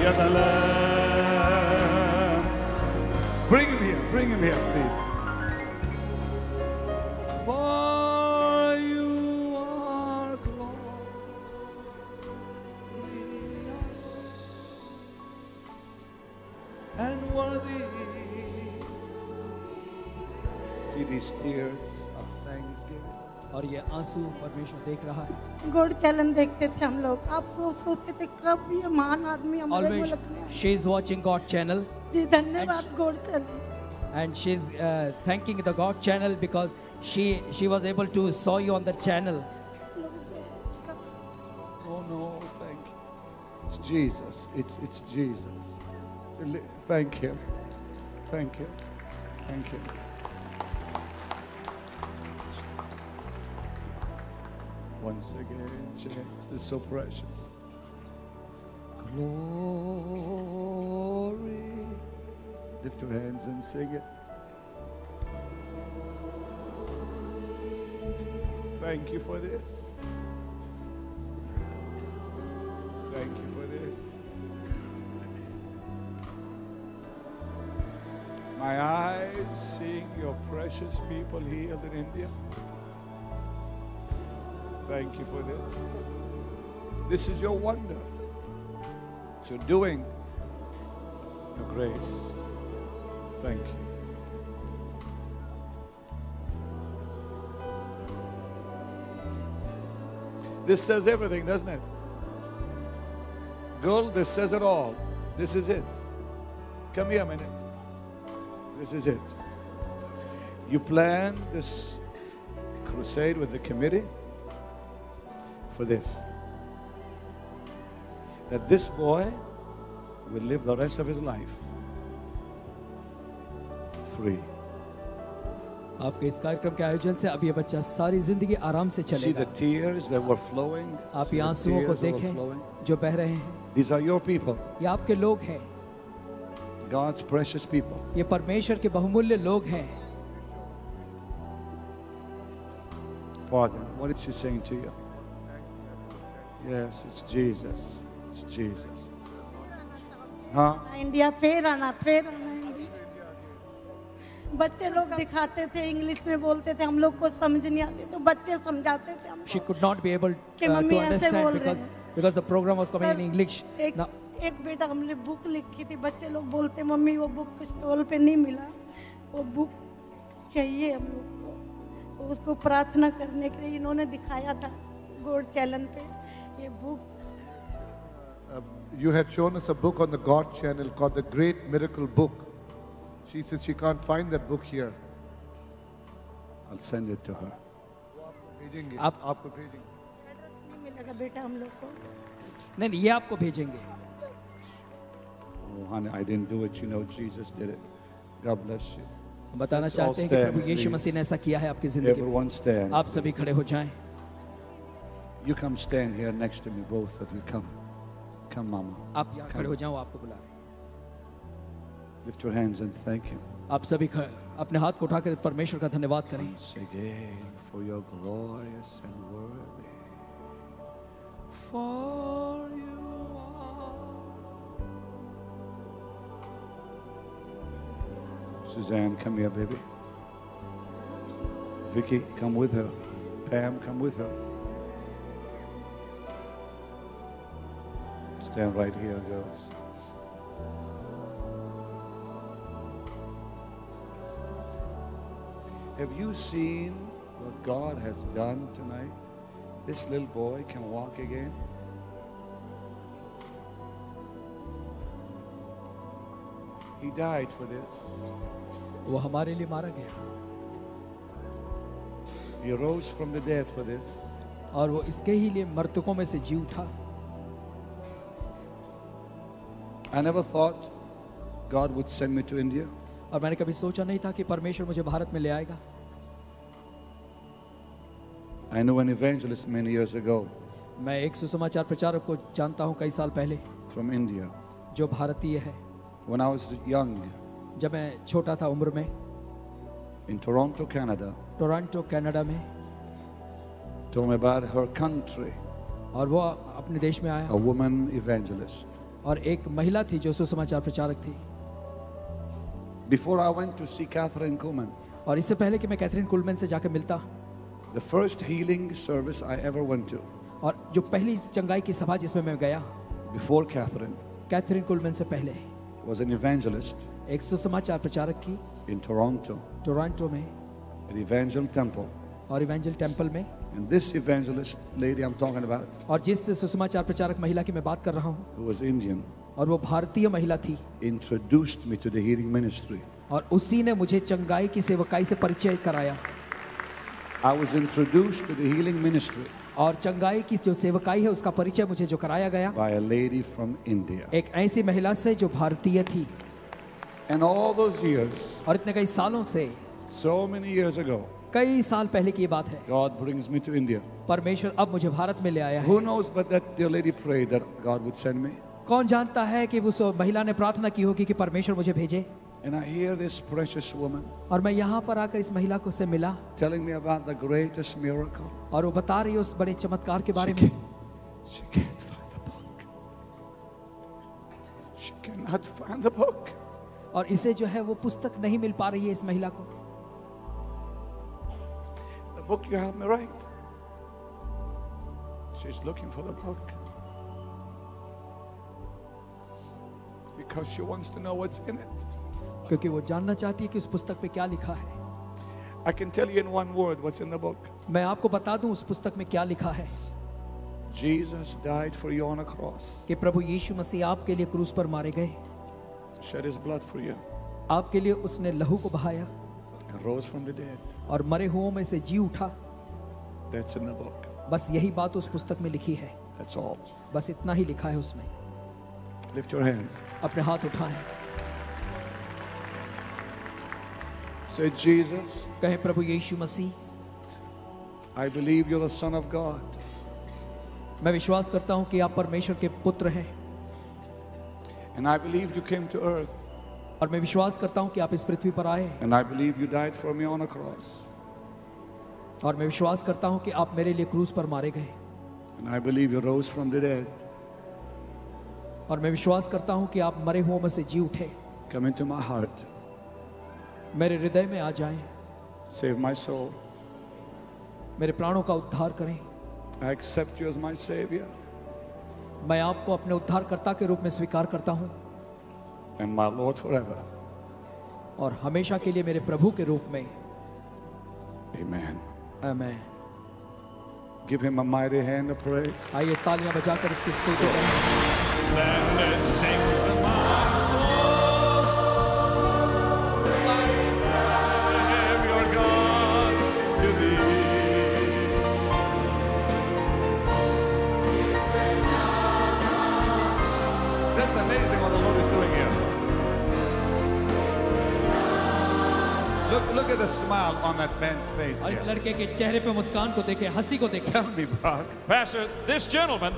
You're the Lamb. Bring him here, please. For you are glorious and worthy. See these tears of thanksgiving. और ये आंसू परमेश्वर देख रहा है। God channel देखते थे हम लोग, आपको सोचते थे कब ये महान आदमी हमारे Always मुल्क में आए। she is watching God channel. जी धन्यवाद God channel. And she's thanking the God channel because she was able to saw you on the channel. Oh no, thank you. It's Jesus. It's Jesus. Thank him. Thank him. Thank him. Once again, this is so precious. Glory. Lift your hands and sing it. Thank you for this. Thank you for this. My eyes seeing your precious people healed in India. Thank you for this. This is your wonder. It's your doing, your grace. Thank you. This says everything, doesn't it? Girl, this says it all. This is it. Come here a minute. This is it. You planned this crusade with the committee for this. That this boy will live the rest of his life free. आपके इस कार्यक्रम के आयोजन से अब ये बच्चा सारी जिंदगी आराम से See the चलेगा। tears that were flowing. आप See ये the आंसुओं को tears that were देखें flowing. जो बह रहे हैं। These are your people. ये आपके लोग हैं। God's precious people. ये परमेश्वर के बहुमूल्य लोग हैं। Pardon, what is she saying to you? Yes, it's Jesus. It's Jesus. हाँ, इंडिया फिर आना इंडिया। बच्चे लोग दिखाते थे, इंग्लिश में बोलते थे, हम लोग को समझ नहीं आती, तो बच्चे समझाते थे हम। She could not be able कि to मम्मी ऐसे बोल understand रहे हैं। because the program was coming in English. Now, एक बेटा हमने बुक लिखी थी, बच्चे लोग बोलते मम्मी वो बुक स्टॉल पे नहीं मिला, वो बुक चाहिए हम लोग को। उसको प्रार्थना करने के लिए इन्होंने दिखाया था गॉड चैनल पे ये book. You had shown us a book on the God channel called The Great Miracle Book. She says she can't find that book here. I'll send it to her. आपको भेजेंगे। नहीं मिलेगा बेटा हम लोग को। नहीं ये आपको भेजेंगे। Oh, honey, I didn't do it. You know, Jesus did it. God bless you. बताना चाहते हैं कि प्रभु यीशु मसीह ने ऐसा किया है आपकी जिंदगी Everyone stand. में। आप सभी खड़े हो जाएं। You come stand here next to me, both of you. Come. Come, Mama. आप यहाँ खड़े हो जाओ, आपको बुला रहे हैं। Lift your hands and thank Him. आप सभी अपने हाथ को उठाकर परमेश्वर का धन्यवाद करें। Once again for your glorious and worthy. For you are. Suzanne, come here, baby. Vicky, come with her. Pam, come with her. Stand right here, girls. Have you seen what God has done tonight? This little boy can walk again. He died for this. वो हमारे लिए मारा गया। He rose from the dead for this. और वो इसके ही लिए मृतकों में से जी उठा। I never thought God would send me to India. और मैंने कभी सोचा नहीं था कि परमेश्वर मुझे भारत में ले आएगा। I knew an evangelist many years ago. मैं एक सुसमाचार प्रचारक को जानता हूँ कई साल पहले। From India. जो भारतीय है। When I was young. जब मैं छोटा था उम्र में। In Toronto, Canada. Toronto Canada में। Told me about her country. और वो अपने देश में आया। A woman evangelist. और एक महिला थी जो सुसमाचार प्रचारक थी। Before I went to see Catherine Kuhlman. और इससे पहले कि मैं कैथरीन कुलमैन से जाकर मिलता। The first healing service I ever went to. और जो पहली चंगाई की सभा जिसमें मैं गया। Before Catherine. कैथरीन कुलमैन से पहले। Was an evangelist. एक सुसमाचार प्रचारक की। In Toronto. टोरंटो में। At Evangel Temple. और इवेंजल टेम्पल में। And this evangelist lady I'm talking about. और जिस सुसमाचार प्रचारक महिला की मैं बात कर रहा हूँ। Who was Indian. और वो भारतीय महिला थी। Introduced me to the healing ministry. और उसी ने मुझे चंगाई की सेवकाई से परिचय कराया। I was introduced to the healing ministry. और चंगाई की जो सेवकाई है उसका परिचय मुझे जो कराया गया। By a lady from India. एक ऐसी महिला से जो भारतीय थी। And all those years. और इतने कई सालों से। So many years ago. कई साल पहले की ये बात है। God brings me to India. परमेश्वर अब मुझे भारत में ले आया है। Who knows but that dear lady prayed that God would send me. कौन जानता है कि उस महिला ने प्रार्थना की होगी कि परमेश्वर मुझे भेजे। And I hear this precious woman. और मैं यहाँ पर आकर इस महिला को से मिला। Telling me about the greatest miracle. और वो बता रही है उस बड़े चमत्कार के बारे में। She can't find the book. She cannot find the book. और इसे जो है वो पुस्तक नहीं मिल पा रही है इस महिला को। The book you have me write. She's looking for the book. Because she wants to know what's in it. क्योंकि वो जानना चाहती है कि उस पुस्तक पे क्या लिखा है। I can tell you in one word what's in the book. मैं आपको बता दूं उस पुस्तक में क्या लिखा है। Jesus died for you on a cross. कि प्रभु यीशु मसीह आपके लिए क्रूस पर मारे गए। Shed his blood for you. आपके लिए उसने लहू को बहाया। And rose from the dead. और मरे हुओं में से जी उठा। That's in the book. बस यही बात उस पुस्तक में लिखी है। That's all. बस इतना ही लिखा है उसमें। Lift your hands. अपने हाथ उठाएं। Say Jesus. कहें प्रभु यीशु मसीह। I believe you're the Son of God. मैं विश्वास करता हूं कि आप परमेश्वर के पुत्र हैं। And I believe you came to earth. और मैं विश्वास करता हूं कि आप इस पृथ्वी पर आए And I believe you died for me on a cross. और मैं विश्वास करता हूं कि आप मेरे लिए क्रूस पर मारे गए And I believe you rose from the dead. और मैं विश्वास करता हूं कि आप मरे हुओं में से जी उठे Come into my heart. मेरे हृदय में आ जाएं Save my soul. मेरे प्राणों का उद्धार करें I accept you as my Savior मैं आपको अपने उद्धारकर्ता के रूप में स्वीकार करता हूं and my Lord forever. और हमेशा के लिए मेरे प्रभु के रूप में Amen. आमीन Give him a mighty hand of praise. आइए तालियां बजाकर इसकी स्तुति करें Then it sings in my soul, my Savior God to thee. That's amazing what the Lord is doing here. Look at the smile on that man's face और इस here. लड़के के चेहरे पे मुस्कान को देखें हंसी को देखें Tell me, Brock. Pastor, this gentleman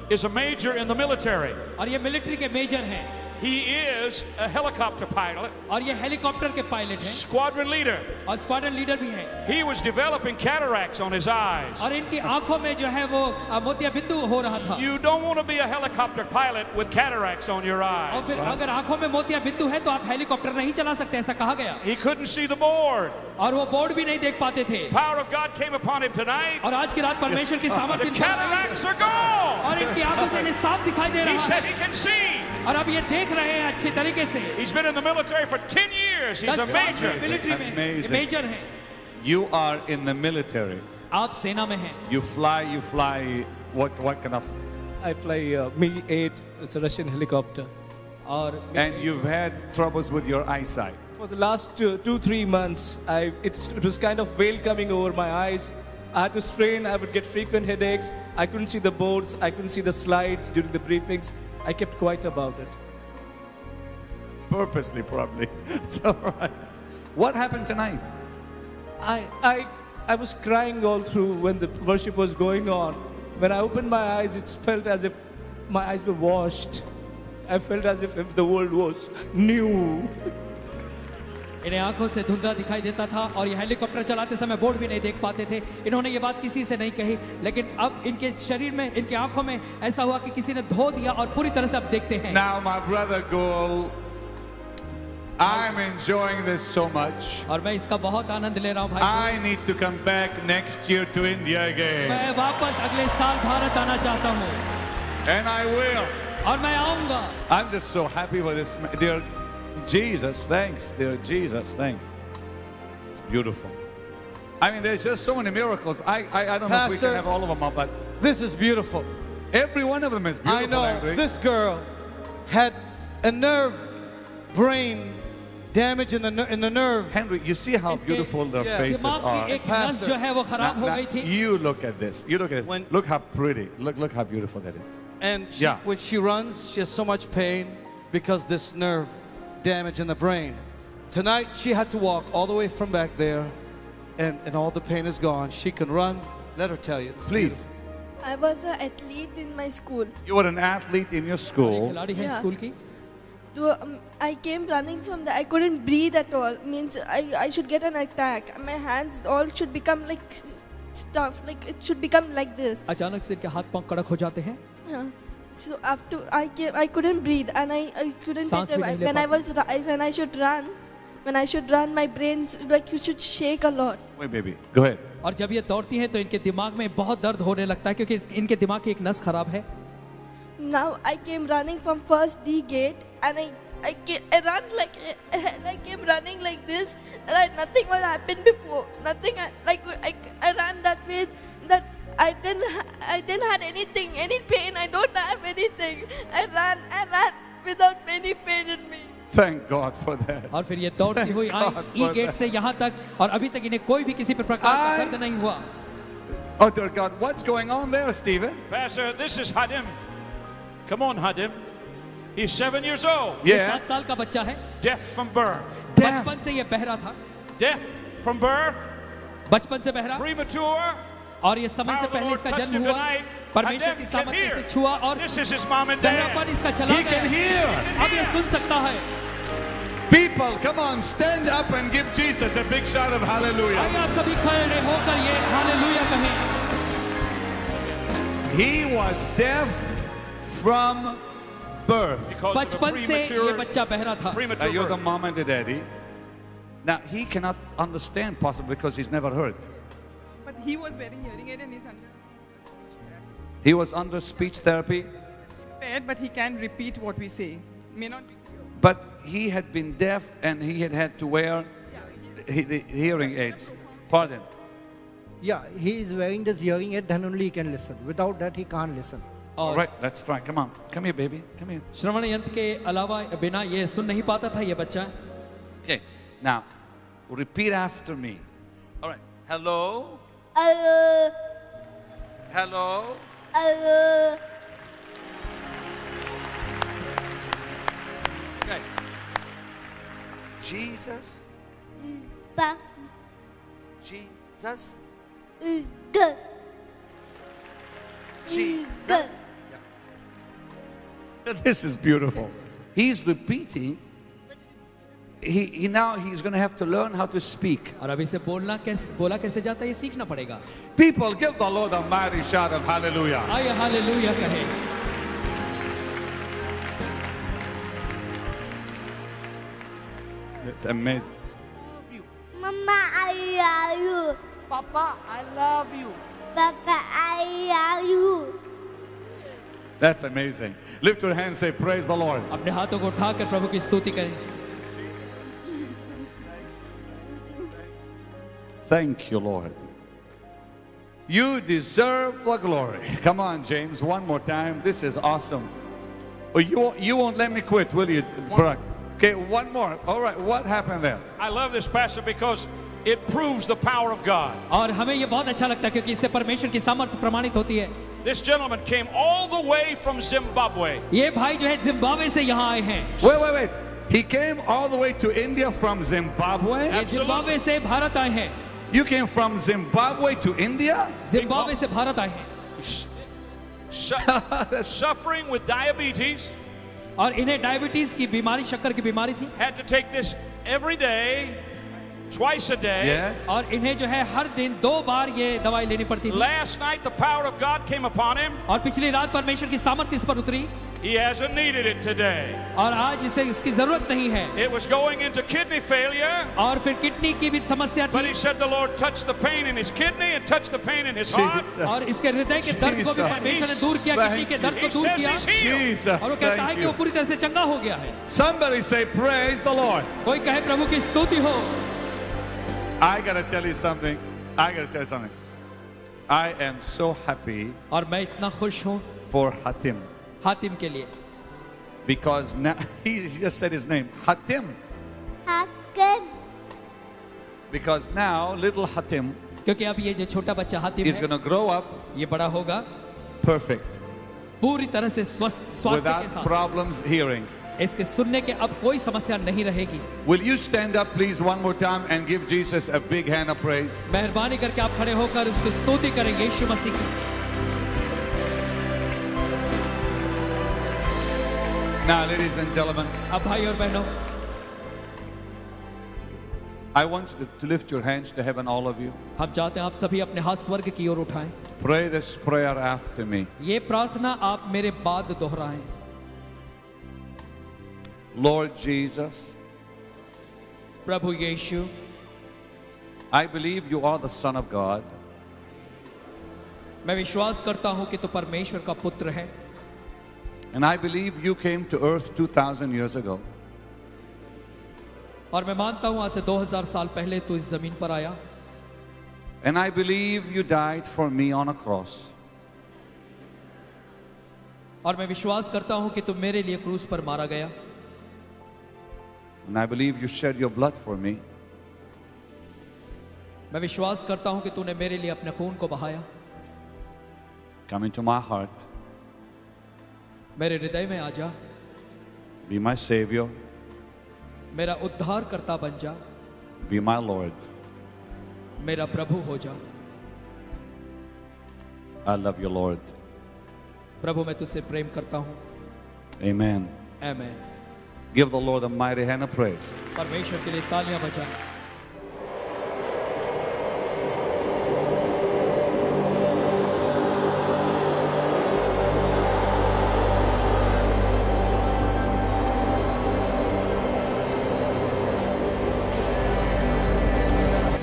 is a major in the military. और ये मिलिट्री के मेजर हैं He is a helicopter pilot, और ये हेलीकॉप्टर के पायलट हैं squadron leader. और स्क्वाड्रन लीडर भी हैं He was developing cataracts on his eyes. और इनकी आंखों में जो है वो मोतिया बिंदु हो रहा था You don't want to be a helicopter pilot with cataracts on your और eyes. फिर अगर आंखों में मोतिया बिंदु है तो आप हेलीकॉप्टर नहीं चला सकते ऐसा कहा गया He couldn't see the board. और वो बोर्ड भी नहीं देख पाते थे Power of God came upon him tonight. और आज की रात परमेश्वर की सामर्थ्य The इन पर आई cataracts are gone. और इनकी आंखों से इन्हें साफ दिखाई दे He रहा said है he can see. और अब ये देख रहे हैं अच्छी तरीके से He's been in the military for 10 years. He's a major. Military में Amazing. मेजर हैं You are in the military. आप सेना में हैं You fly. What kind of? I fly Mi-8. It's a Russian helicopter. और And you've had troubles with your eyesight. For the last 2-3 months, it was kind of veil coming over my eyes. I had to strain. I would get frequent headaches. I couldn't see the boards. I couldn't see the slides during the briefings. I kept quiet about it. Purposely, probably. It's all right. What happened tonight? I was crying all through when the worship was going on. When I opened my eyes, it felt as if my eyes were washed. I felt as if the world was new. इन्हें आंखों से धुंधला दिखाई देता था और ये helicopter चलाते समय बोर्ड भी नहीं देख पाते थे इन्होंने ये बात किसी से नहीं कही लेकिन अब इनके शरीर में इनके आंखों में ऐसा हुआ कि किसी ने धो दिया और पूरी तरह से अब देखते हैं Now, my brother Gul, I'm enjoying this so much. और मैं इसका बहुत आनंद ले रहा हूँ भाई I need to come back next year to India again. मैं वापस अगले साल भारत आना चाहता हूँ And I will. और मैं आऊंगा I'm just so happy for this. Dear Jesus, thanks. Dear Jesus, thanks. It's beautiful. I mean, there's just so many miracles. I don't know if we Pastor, can have all of them up, but This is beautiful. every one of them is beautiful. I know Henry. this girl had a brain damage in the nerve. Henry, you see how beautiful their faces are. जो है वो खराब हो गई थी You look at this. You look at this. Look how pretty. Look how beautiful that is. And Yeah. when she runs, she has so much pain because this nerve damage in the brain. Tonight, she had to walk all the way from back there, and all the pain is gone. She can run. Let her tell you. Please. I was an athlete in my school. You were an athlete in your school. Yeah. So, I came running from there. I couldn't breathe at all. Means I should get an attack. My hands all should become like stuff. Like it should become like this. अचानक से इनके हाथ पांव कड़क हो जाते हैं Yeah. So after I couldn't breathe and I couldn't सांस भी नहीं ले when I should run my brains like you should shake a lot. Wait, baby. Go ahead. और जब ये दौड़ती हैं तो इनके दिमाग में बहुत दर्द होने लगता है क्योंकि इनके दिमाग की एक नस खराब है Now I came running from first D gate and I ran like and I came running like this and nothing was happened before. Nothing I ran that way that I didn't have anything, any pain. I don't have anything. I ran without any pain in me. Thank God for that. और फिर ये दौड़ती हुई आई ई gate से यहाँ तक और अभी तक इन्हें कोई भी किसी प्रकार का दर्द नहीं हुआ Oh dear God, what's going on there, Stephen? Pastor, this is Hadim. Come on, Hadim. He's 7 years old. ये 7 साल का बच्चा है Deaf from birth. बचपन से ये बहरा था Deaf from birth. बचपन से बहरा Premature. और ये समय से पहले इसका जन्म हुआ परमेश्वर की सामर्थ्य से छुआ और बहरापन इसका चला गया अब ये सुन सकता है People, come on, stand up and give Jesus a big shout of hallelujah. आइए आप सभी खड़े होकर ये हालेलुया कहें। He was deaf from birth. बचपन से ये बच्चा बहरा था। Now you're the mom and the daddy. Now he cannot understand possibly because he's never heard. But he was wearing hearing aid and he's under He was under speech therapy, impaired, but he can repeat what we say. May not be clear. but he had been deaf and he had to wear the hearing aids. Pardon. Yeah, he is wearing this hearing aid, then only he can listen. Without that, he can't listen. All right, let's try. Come on. Come here, baby. Come here. श्रवण यंत्र के अलावा बिना ये सुन नहीं पाता था ये बच्चा। Okay, now repeat after me. All right. Hello. Hello. Okay. Jesus. Jesus. Jesus. This is beautiful. He's repeating. He's going to have to learn how to speak. और अभी से बोला कैसे जाता है ये सीखना पड़ेगा। People, give the Lord a mighty shout of hallelujah. आइए हालेलुया कहें। It's amazing. Mama, I love you. Papa, I love you. Papa, I love you. That's amazing. Lift your hands, say praise the Lord. अपने हाथों को उठाकर प्रभु की स्तुति करें। Thank you, Lord. You deserve the glory. Come on, James, one more time. This is awesome. Oh, you won't let me quit, will you, Brock? Okay, one more. All right, what happened there? I love this passage because it proves the power of God. और हमें ये बहुत अच्छा लगता है क्योंकि इससे परमेश्वर की सामर्थ्य प्रमाणित होती है। This gentleman came all the way from Zimbabwe. ये भाई जो है जिम्बाब्वे से यहाँ आए हैं। Wait. He came all the way to India from Zimbabwe? ये जिम्बाब्वे से भारत आए हैं। You came from Zimbabwe to India? Zimbabwe से भारत आए हैं। Suffering with diabetes. और इन्हें डायबिटीज की बीमारी, शक्कर की बीमारी थी। Had to take this every day, twice a day. Yes. और इन्हें जो है हर दिन 2 बार ये दवाई लेनी पड़ती थी। Last night the power of God came upon him. और पिछली रात परमेश्वर की सामर्थ्य इस पर उतरी। He hasn't needed it today. और आज इसे इसकी जरूरत नहीं है। It was going into kidney failure. और फिर किडनी की भी समस्या थी। But he said the Lord touched the pain in his kidney and touched the pain in his heart. और इसके हृदय के दर्द को भी परमेश्वर ने दूर किया, किडनी के दर्द को दूर किया। और वो कहता है कि वो पूरी तरह से चंगा हो गया है। Somebody say praise the Lord. कोई कहे प्रभु की स्तुति हो। I gotta tell you something. I am so happy और मैं इतना खुश हूँ for Hatim. हातिम के लिए। Because now he just said his name, Hatim. Because now little Hatim क्योंकि अब ये जो छोटा बच्चा Hatim is going to grow up ये बड़ा होगा perfect पूरी तरह से स्वास्थ्य के without साथ। problems hearing. इसके सुनने के अब कोई समस्या नहीं रहेगी। Will you stand up please one more time and give Jesus a big hand of praise? मेहरबानी करके आप खड़े होकर उसकी स्तुति करें यीशु मसीह की। Now, ladies and gentlemen, अब भाई और बहनों, I want you to lift your hands to heaven, all of you. हम चाहते हैं आप सभी अपने हाथ स्वर्ग की ओर उठाएं। Pray this prayer after me. ये प्रार्थना आप मेरे बाद दोहराएं। Lord Jesus, Prabhu Yeshu, I believe you are the Son of God. मैं विश्वास करता हूं कि तू परमेश्वर का पुत्र है। And I believe you came to earth 2,000 years ago. और मैं मानता हूं आज से 2000 साल पहले तू इस जमीन पर आया। And I believe you died for me on a cross. और मैं विश्वास करता हूं कि तू मेरे लिए क्रूस पर मारा गया। And I believe you shed your blood for me. मैं विश्वास करता हूं कि तूने मेरे लिए अपने खून को बहाया। Come into my heart. मेरे हृदय में आ जा। Be my Savior. मेरा उद्धार करता बन जा। Be my Lord. मेरा प्रभु हो जा। I love you, Lord. प्रभु मैं तुझसे प्रेम करता हूं। Amen. आमीन। Give the Lord a mighty hand of praise. परमेश्वर के लिए तालियां बजाएं।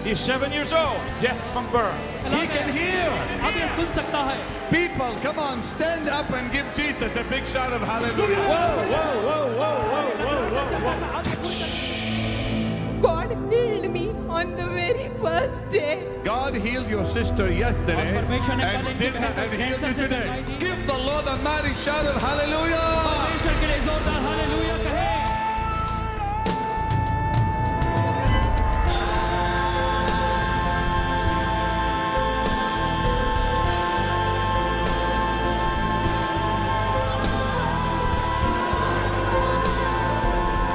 He's 7 years old, deaf from birth. He can heal. अब ये सुन सकता है। People, come on, stand up and give Jesus a big shout of hallelujah. Whoa, whoa, whoa, whoa, whoa, whoa, whoa. God healed me on the very first day. God healed your sister yesterday और परमेश्वर ने कल and इनकी बहन को healed cancer you से today. चंगाई दी। Give the Lord a mighty shout of hallelujah. परमेश्वर के लिए जोरदार हालेलुया कहें।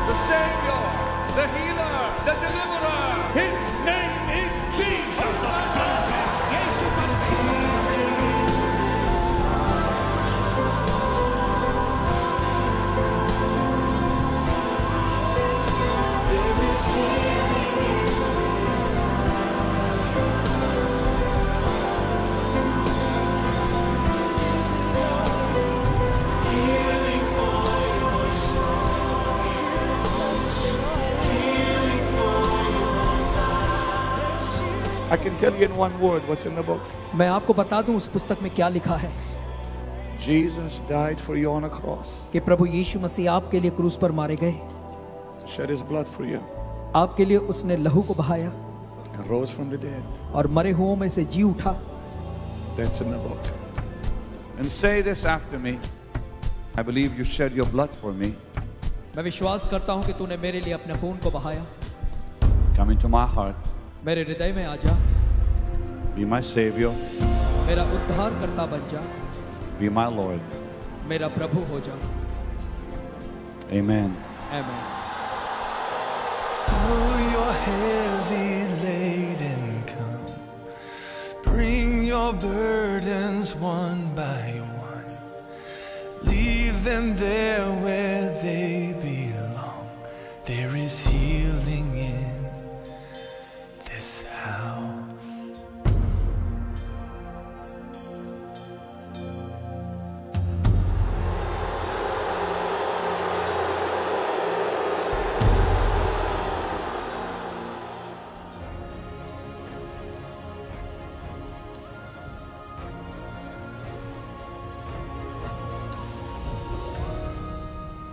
The Savior, the healer, the deliverer. His name is Jesus, the Son of God. Yeshu Masih. I can tell you in one word what's in the book. मैं आपको बता दूं उस पुस्तक में क्या लिखा है Jesus died for you on a cross. कि प्रभु यीशु मसीह आपके लिए क्रूस पर मारे गए, Shed his blood for you आपके लिए उसने लहू को बहाया and rose from the dead. और मरे हुओं में से जी उठा। That's in the book. And say this after me. I believe you shed your blood for me. मैं विश्वास करता हूं कि तूने मेरे लिए अपने खून को बहाया। Come into my heart. मेरे हृदय में आ जा, Be my Savior. मेरा उद्धारकर्ता बन जा, Be my Lord. मेरा प्रभु हो जा। Amen. आमीन। Oh, you're heavy laden, come. Bring your burdens one by one. Leave them there where